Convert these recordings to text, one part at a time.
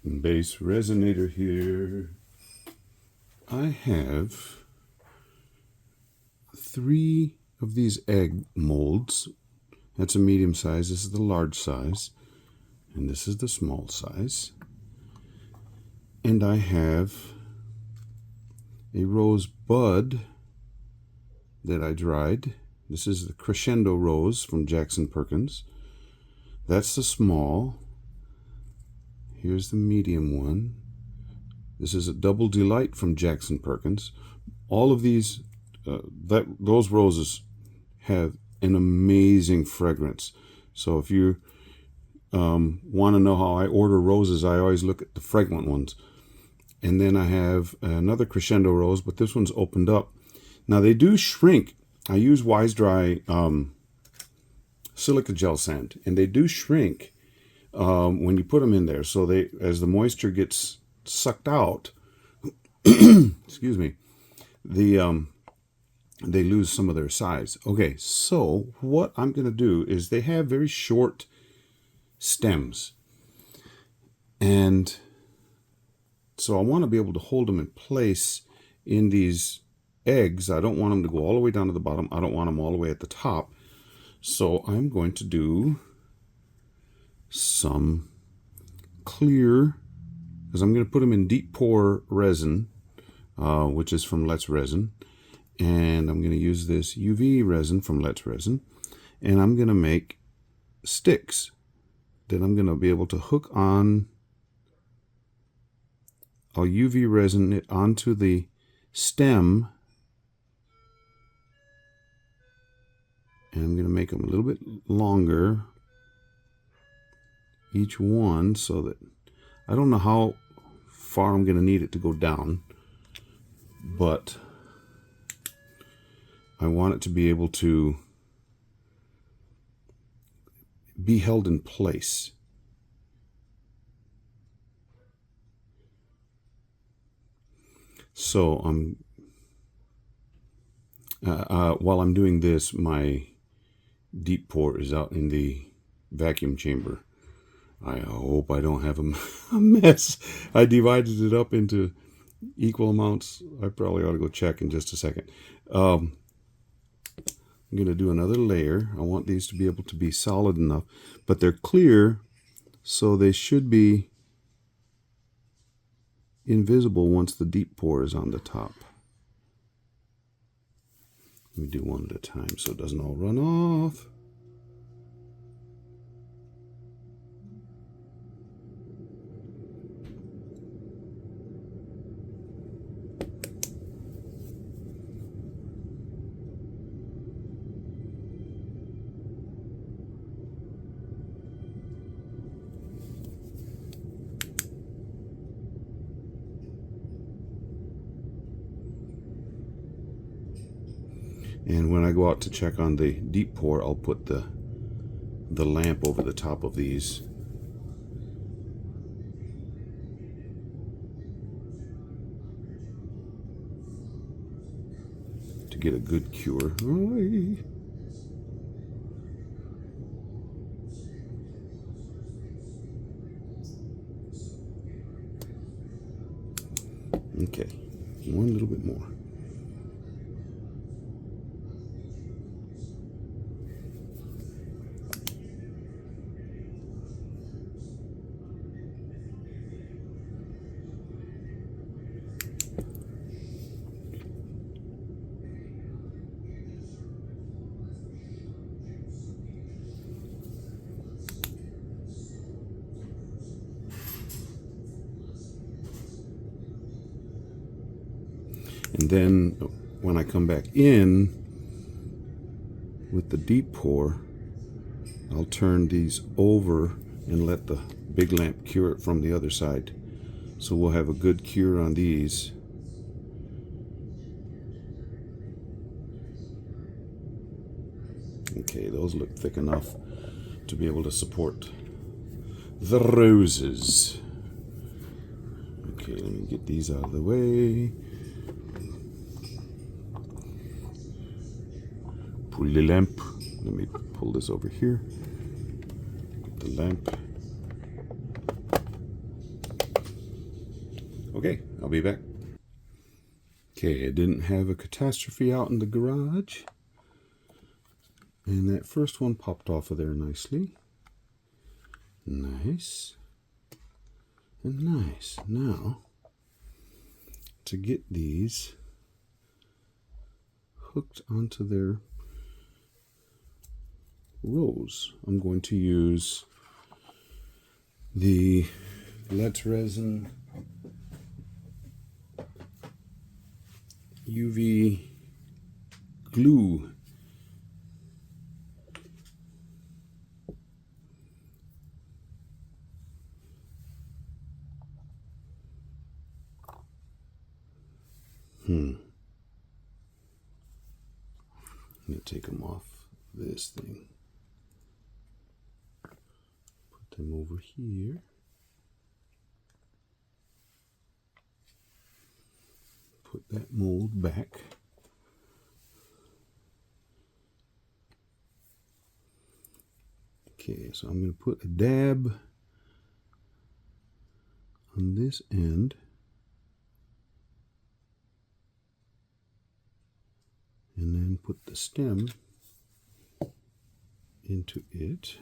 BassResinator here. I have 3 of these egg molds. That's a medium size. This is the large size. And this is the small size. And I have a rose bud that I dried. This is the Crescendo Rose from Jackson Perkins. That's the small. Here's the medium one. This is a Double Delight from Jackson Perkins. All of these, those roses have an amazing fragrance. So if you want to know how I order roses, I always look at the fragrant ones. And then I have another Crescendo Rose, but this one's opened up. Now they do shrink. I use Wise Dry silica gel sand, and they do shrink when you put them in there. So they, as the moisture gets sucked out, excuse me, they lose some of their size. Okay, so what I'm going to do is they have very short stems, and so I want to be able to hold them in place in these eggs. I don't want them to go all the way down to the bottom. I don't want them all the way at the top. So I'm going to do some clear, because I'm going to put them in deep pour resin, which is from Let's Resin. And I'm going to use this UV resin from Let's Resin. And I'm going to make sticks that I'm going to be able to hook on. I'll UV resin it onto the stem. And I'm going to make them a little bit longer, each one, so that I don't know how far I'm going to need it to go down, but I want it to be able to be held in place. So while I'm doing this, my deep pour is out in the vacuum chamber. I hope I don't have a mess. I divided it up into equal amounts. I probably ought to go check in just a second. I'm going to do another layer. I want these to be able to be solid enough, but they're clear, so they should be invisible once the deep pour is on the top. Let me do one at a time so it doesn't all run off. And when I go out to check on the deep pour, I'll put the lamp over the top of these. To get a good cure. Okay, one little bit more. And then when I come back in with the deep pour, I'll turn these over and let the big lamp cure it from the other side. So we'll have a good cure on these. Okay, those look thick enough to be able to support the roses. Okay, let me get these out of the way. Pull the lamp. Let me pull this over here. Get the lamp. Okay, I'll be back. Okay, I didn't have a catastrophe out in the garage. And that first one popped off of there nicely. Nice. And nice. Now, to get these hooked onto their rows, I'm going to use the Let's Resin UV glue. I'm going to take them off this thing. Put them over here. Put that mold back. Okay, so I'm going to put a dab on this end. And then put the stem into it.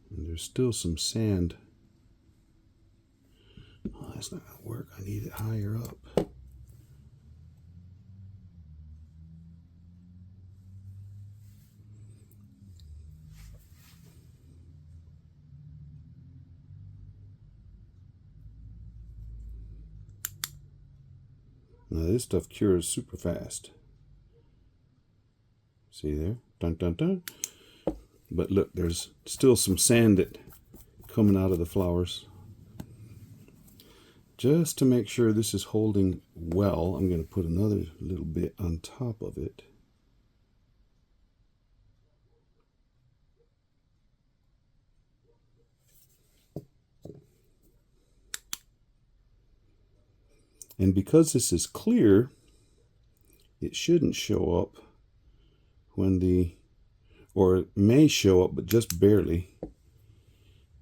And there's still some sand. Oh, that's not going to work. I need it higher up. Now this stuff cures super fast. See there? Dun dun dun. But look, there's still some sand that coming out of the flowers. Just to make sure this is holding well, I'm going to put another little bit on top of it. And because this is clear, it shouldn't show up when or it may show up, but just barely.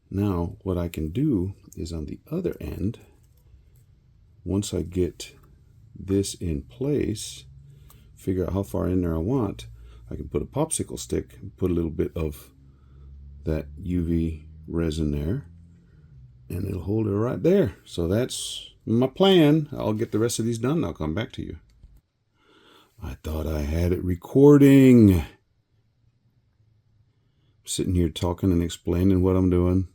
Now, what I can do is on the other end, once I get this in place, figure out how far in there I want, I can put a popsicle stick, put a little bit of that UV resin there, and it'll hold it right there. So that's my plan. I'll get the rest of these done and I'll come back to you. I thought I had it recording. I'm sitting here talking and explaining what I'm doing.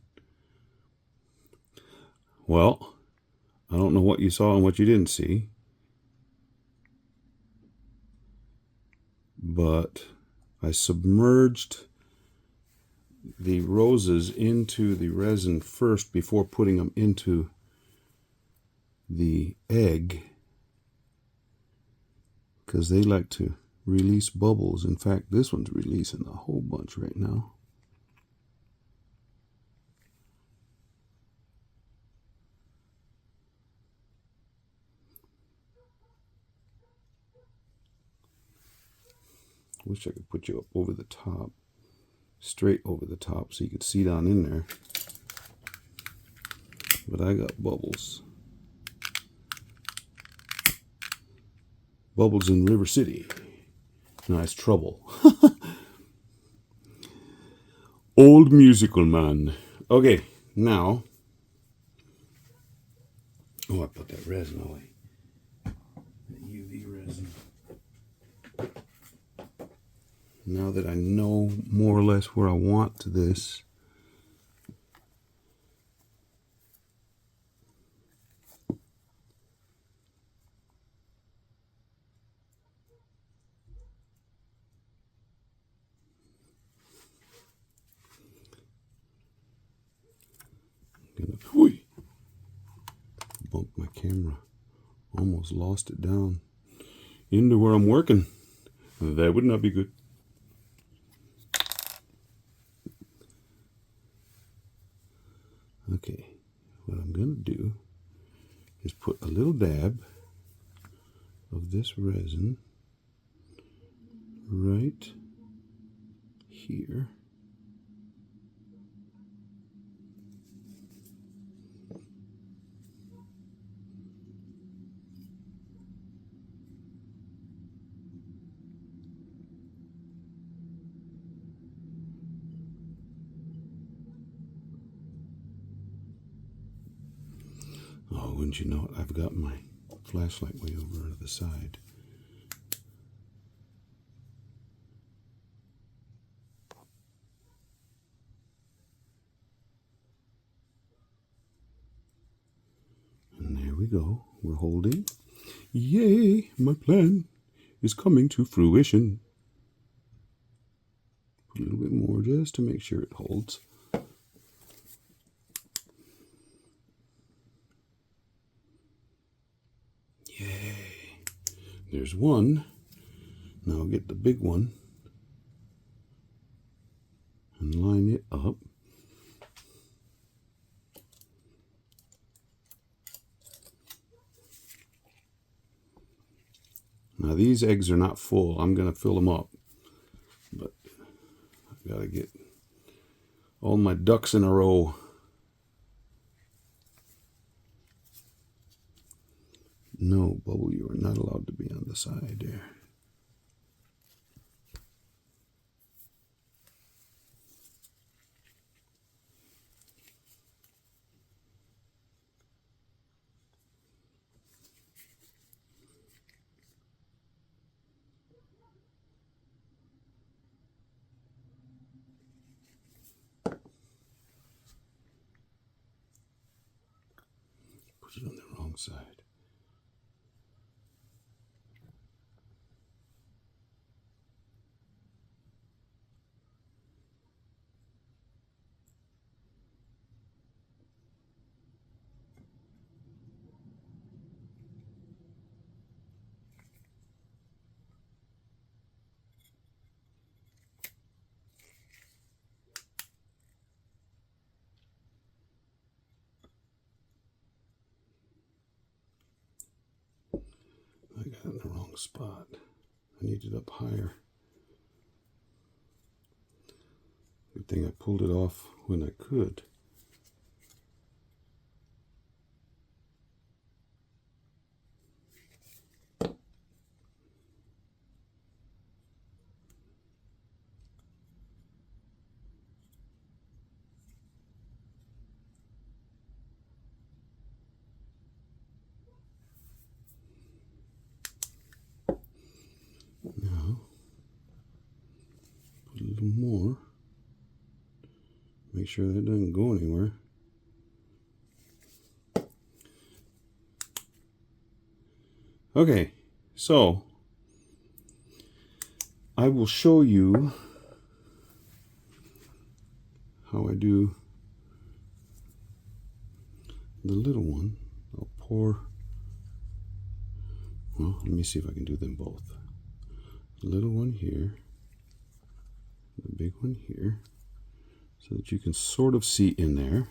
Well, I don't know what you saw and what you didn't see, but I submerged the roses into the resin first before putting them into the egg, because they like to release bubbles. In fact, this one's releasing a whole bunch right now. Wish I could put you up over the top, straight over the top, so you could see down in there. But I got bubbles. Bubbles in River City. Nice trouble. Old musical man. Okay, now. Oh, I put that resin away. That UV resin. Now that I know more or less where I want this, whooey, bumped my camera. Almost lost it down into where I'm working. That would not be good. Okay, what I'm going to do is put a little dab of this resin right here. Oh, wouldn't you know it, I've got my flashlight way over to the side. And there we go. We're holding. Yay! My plan is coming to fruition. Put a little bit more just to make sure it holds. Yay! There's one. Now I'll get the big one and line it up. Now these eggs are not full. I'm going to fill them up. But I've got to get all my ducks in a row. No, Bubble, you are not allowed to be on the side there. Put it on the wrong side. I got it in the wrong spot. I need it up higher. Good thing I pulled it off when I could. Now, put a little more. Make sure that doesn't go anywhere. Okay, so I will show you how I do the little one. I'll pour, well, let me see if I can do them both. The little one here, the big one here, so that you can sort of see in there.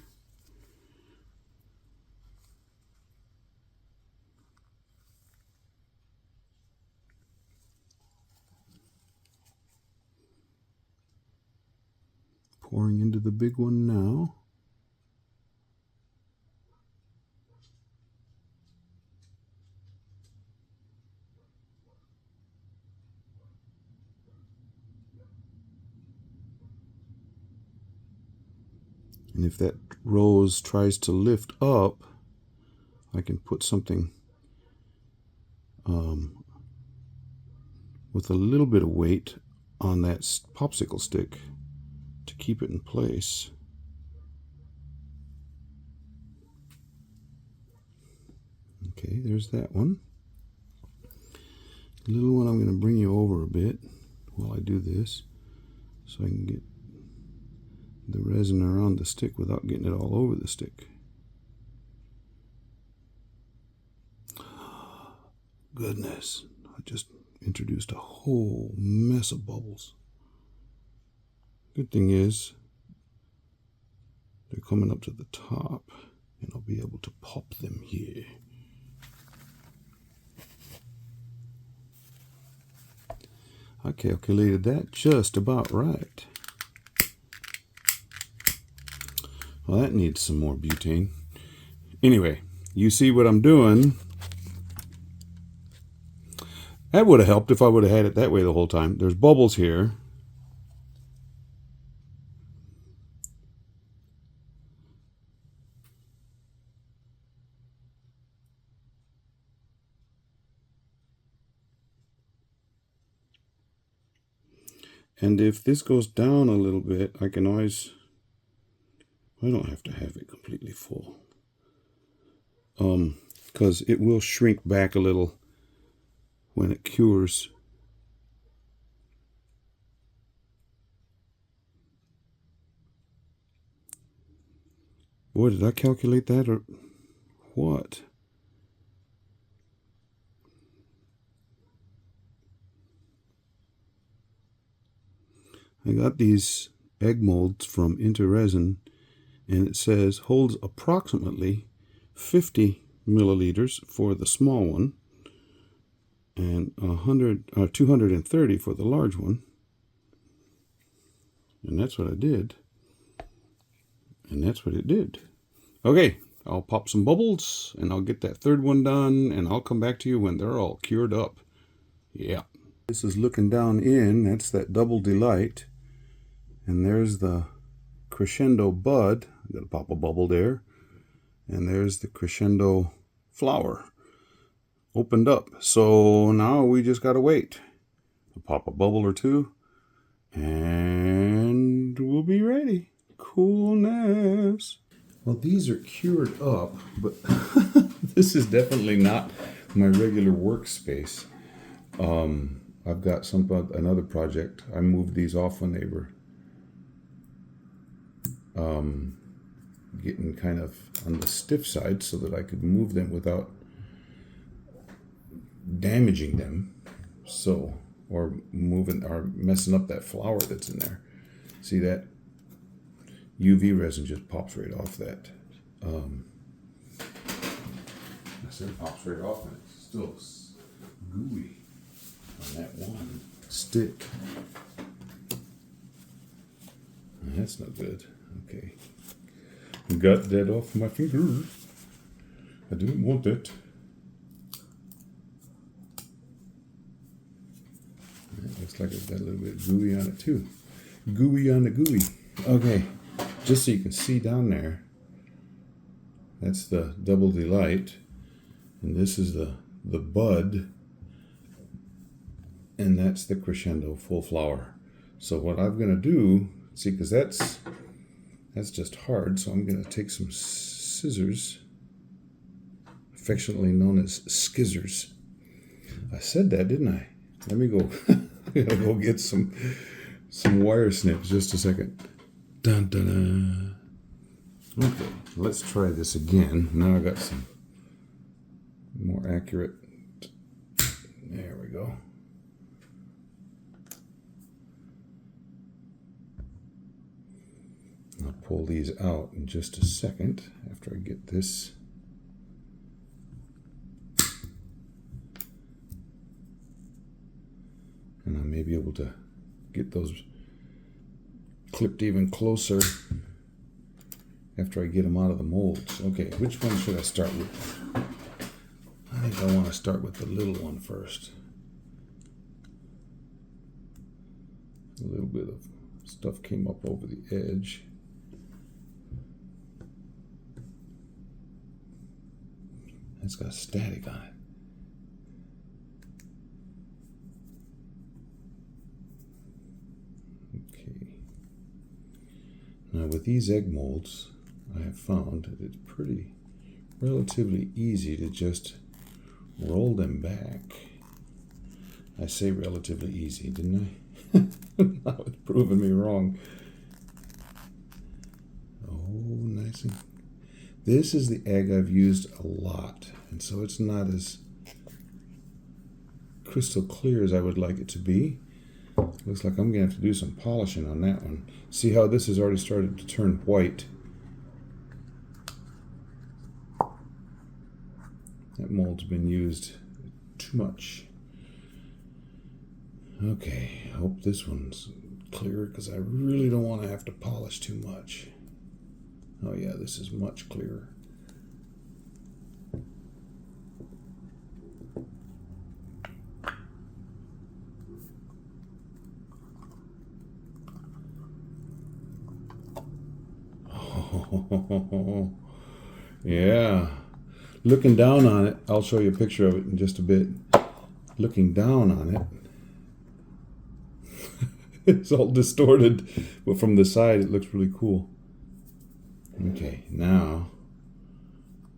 Pouring into the big one now. And if that rose tries to lift up, I can put something with a little bit of weight on that popsicle stick to keep it in place. Okay, there's that one. The little one, I'm going to bring you over a bit while I do this so I can get the resin around the stick without getting it all over the stick. Goodness, I just introduced a whole mess of bubbles. Good thing is they're coming up to the top and I'll be able to pop them here. I calculated that just about right. Well, that needs some more butane. Anyway, you see what I'm doing. That would have helped if I would have had it that way the whole time. There's bubbles here. And if this goes down a little bit, I can always, I don't have to have it completely full. Because it will shrink back a little when it cures. Boy, did I calculate that or what? I got these egg molds from Into Resin, and it says holds approximately 50 milliliters for the small one and 230 for the large one. And that's what I did. And that's what it did. Okay, I'll pop some bubbles and I'll get that third one done, and I'll come back to you when they're all cured up. Yeah. This is looking down in. That's that Double Delight. And there's the Crescendo Bud. I'm going to pop a bubble there. And there's the Crescendo Flower. Opened up. So now we just got to wait. I'll pop a bubble or two. And we'll be ready. Coolness. Well, these are cured up, but this is definitely not my regular workspace. I've got another project. I moved these off when they were getting kind of on the stiff side so that I could move them without damaging them. So, or messing up that flower that's in there. See that? UV resin just pops right off that. I said pops right off, and it's still gooey on that one stick. That's not good. Okay. Got that off my finger. I didn't want it. It looks like it's got a little bit of gooey on it too. Gooey on the gooey. Okay. Just so you can see down there, that's the Double Delight, and this is the Bud, and that's the Crescendo Full Flower. So what I'm going to do, see, because that's just hard, so I'm going to take some scissors, affectionately known as skizzers. I said that, didn't I? Let me go. I gotta go get some wire snips. Just a second. Dun, dun, dun. Okay, let's try this again. Now I got some more accurate. There we go. I'll pull these out in just a second after I get this. And I may be able to get those clipped even closer after I get them out of the molds. Okay, which one should I start with? I think I want to start with the little one first. A little bit of stuff came up over the edge. It's got static on it. Now with these egg molds, I have found that it's relatively easy to just roll them back. I say relatively easy, didn't I? Now it's proving me wrong. Oh, nice. This is the egg I've used a lot, and so it's not as crystal clear as I would like it to be. Looks like I'm going to have to do some polishing on that one. See how this has already started to turn white? That mold's been used too much. Okay, I hope this one's clearer because I really don't want to have to polish too much. Oh yeah, this is much clearer. Yeah, looking down on it, I'll show you a picture of it in just a bit. Looking down on it, It's all distorted, but from the side it looks really cool. Okay, now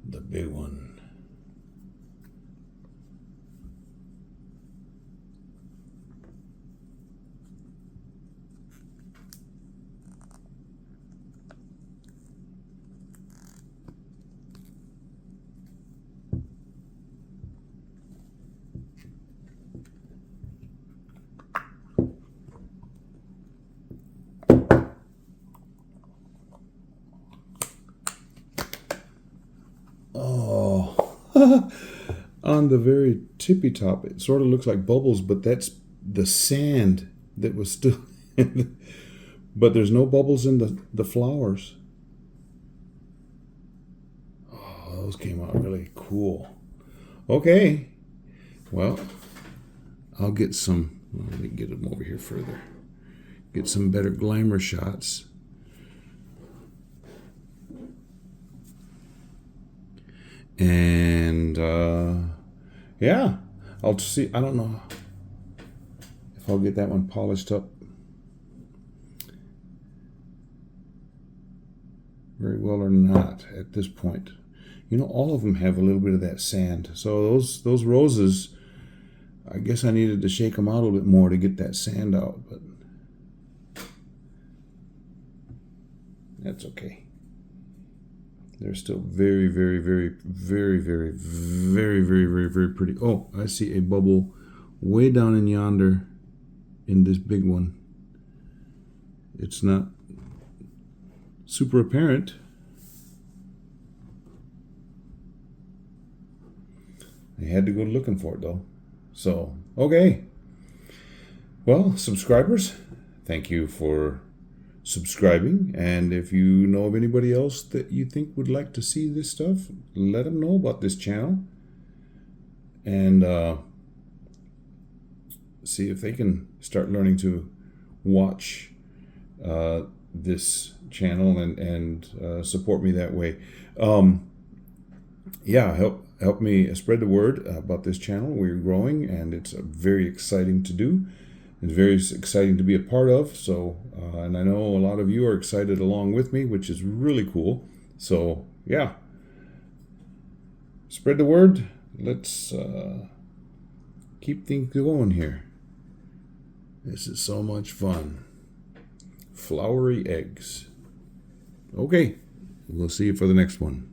the big one. Oh, on the very tippy top, it sort of looks like bubbles, but that's the sand that was still but there's no bubbles in the flowers. Oh, those came out really cool. Okay, well, I'll get some, let me get them over here further. Get some better glamour shots. And yeah, I'll see. I don't know if I'll get that one polished up very well or not at this point. You know, all of them have a little bit of that sand. So those roses, I guess I needed to shake them out a little bit more to get that sand out, but that's okay. They're still very, very, very, very, very, very, very, very, very pretty. Oh, I see a bubble way down in yonder in this big one. It's not super apparent. I had to go looking for it though. So, okay. Well, subscribers, thank you for subscribing, and if you know of anybody else that you think would like to see this stuff, let them know about this channel, and see if they can start learning to watch this channel and support me that way. Yeah, help me spread the word about this channel. We're growing, and it's very exciting to do. It's very exciting to be a part of. So, and I know a lot of you are excited along with me, which is really cool. So, yeah, spread the word. Let's keep things going here. This is so much fun. Flowery eggs. Okay, we'll see you for the next one.